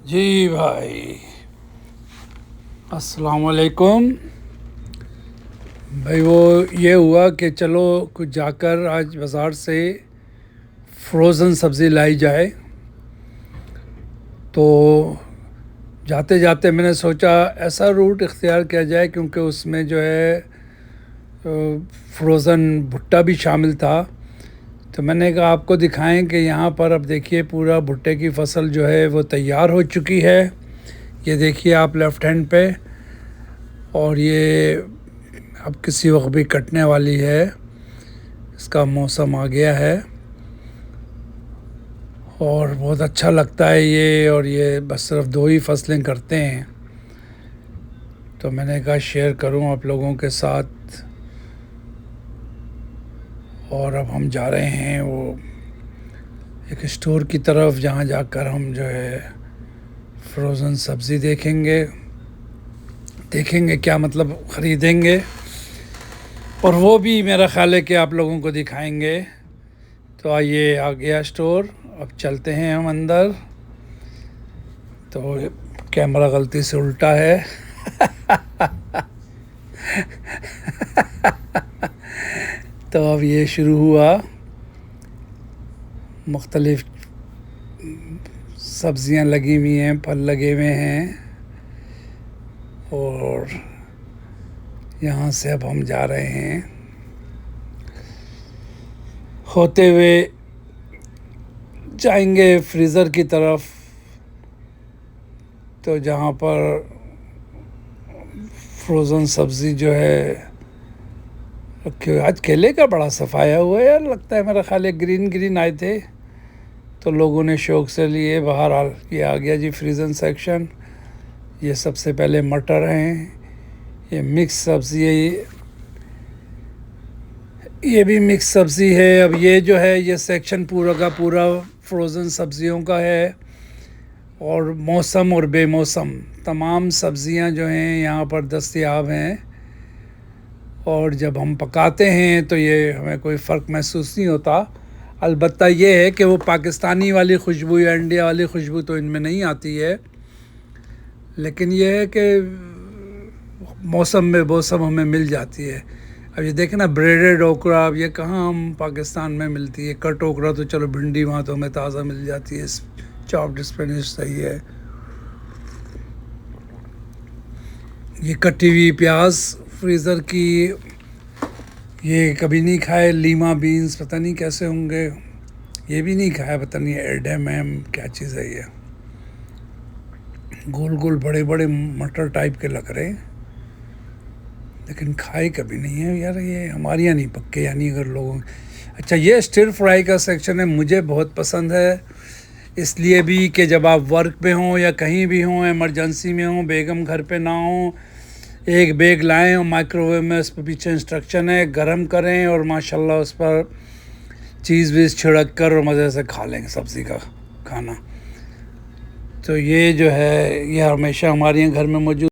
जी भाई, अस्सलाम वालेकुम। भाई वो ये हुआ कि चलो कुछ जाकर आज बाज़ार से फ्रोज़न सब्ज़ी लाई जाए। तो जाते जाते मैंने सोचा ऐसा रूट इख्तियार किया जाए, क्योंकि उसमें जो है फ्रोज़न भुट्टा भी शामिल था। तो मैंने कहा आपको दिखाएं कि यहाँ पर अब देखिए पूरा भुट्टे की फसल जो है वो तैयार हो चुकी है। ये देखिए आप लेफ़्ट हैंड पे, और ये अब किसी वक्त भी कटने वाली है। इसका मौसम आ गया है और बहुत अच्छा लगता है ये। और ये बस सिर्फ दो ही फसलें करते हैं, तो मैंने कहा शेयर करूं आप लोगों के साथ। और अब हम जा रहे हैं वो एक स्टोर की तरफ, जहां जाकर हम जो है फ्रोज़न सब्ज़ी देखेंगे क्या मतलब ख़रीदेंगे, और वो भी मेरा ख्याल है कि आप लोगों को दिखाएंगे। तो आइए, आ गया स्टोर, अब चलते हैं हम अंदर। तो कैमरा गलती से उल्टा है। तो अब ये शुरू हुआ, मुख्तलिफ़ सब्ज़ियाँ लगी हुई हैं, फल लगे हुए हैं, और यहाँ से अब हम जा रहे हैं होते हुए जाएंगे फ्रीज़र की तरफ। तो जहाँ पर फ्रोज़न सब्ज़ी जो है रखी हुई। आज केले का बड़ा सफाया हुआ है यार, लगता है मेरा ख्याल है ग्रीन ग्रीन आए थे तो लोगों ने शौक से लिए। बहरहाल ये आ गया जी फ्रीज़न सेक्शन। ये सबसे पहले मटर हैं, ये मिक्स सब्ज़ी है, ये भी मिक्स सब्ज़ी है। अब ये जो है ये सेक्शन पूरा का पूरा फ्रोज़न सब्ज़ियों का है, और मौसम और बेमौसम तमाम सब्ज़ियां जो हैं यहाँ पर दस्तयाब हैं। और जब हम पकाते हैं तो ये हमें कोई फ़र्क महसूस नहीं होता। अलबत्ता ये है कि वो पाकिस्तानी वाली खुशबू या इंडिया वाली खुशबू तो इनमें नहीं आती है, लेकिन ये है कि मौसम में मौसम हमें मिल जाती है। अब ये देखें ना, ब्रेडेड ओकरा, अब ये कहाँ हम पाकिस्तान में मिलती है। कट ओकरा तो चलो भिंडी वहाँ तो हमें ताज़ा मिल जाती है, चॉप्ड स्पिनच सही है। ये कटी हुई प्याज फ्रीज़र की, ये कभी नहीं खाए। लीमा बीन्स पता नहीं कैसे होंगे, ये भी नहीं खाया, पता नहीं एडेमैम क्या चीज़ है ये। गोल गोल बड़े बड़े मटर टाइप के लग रहे हैं, लेकिन खाए कभी नहीं है यार। ये हमारे यहाँ नहीं पक्के, यानी अगर लोगों। अच्छा, ये स्टिर फ्राई का सेक्शन है, मुझे बहुत पसंद है। इसलिए भी कि जब आप वर्क पे हों या कहीं भी हों, इमरजेंसी में हों, बेगम घर पे ना हो, एक बैग लाएं और माइक्रोवेव में उस पर पीछे इंस्ट्रक्शन है, गरम करें और माशाल्लाह उस पर चीज़ वीज़ छिड़क कर और मज़े से खा लेंगे सब्ज़ी का खाना। तो ये जो है ये हमेशा हमारे यहाँ घर में मौजूद।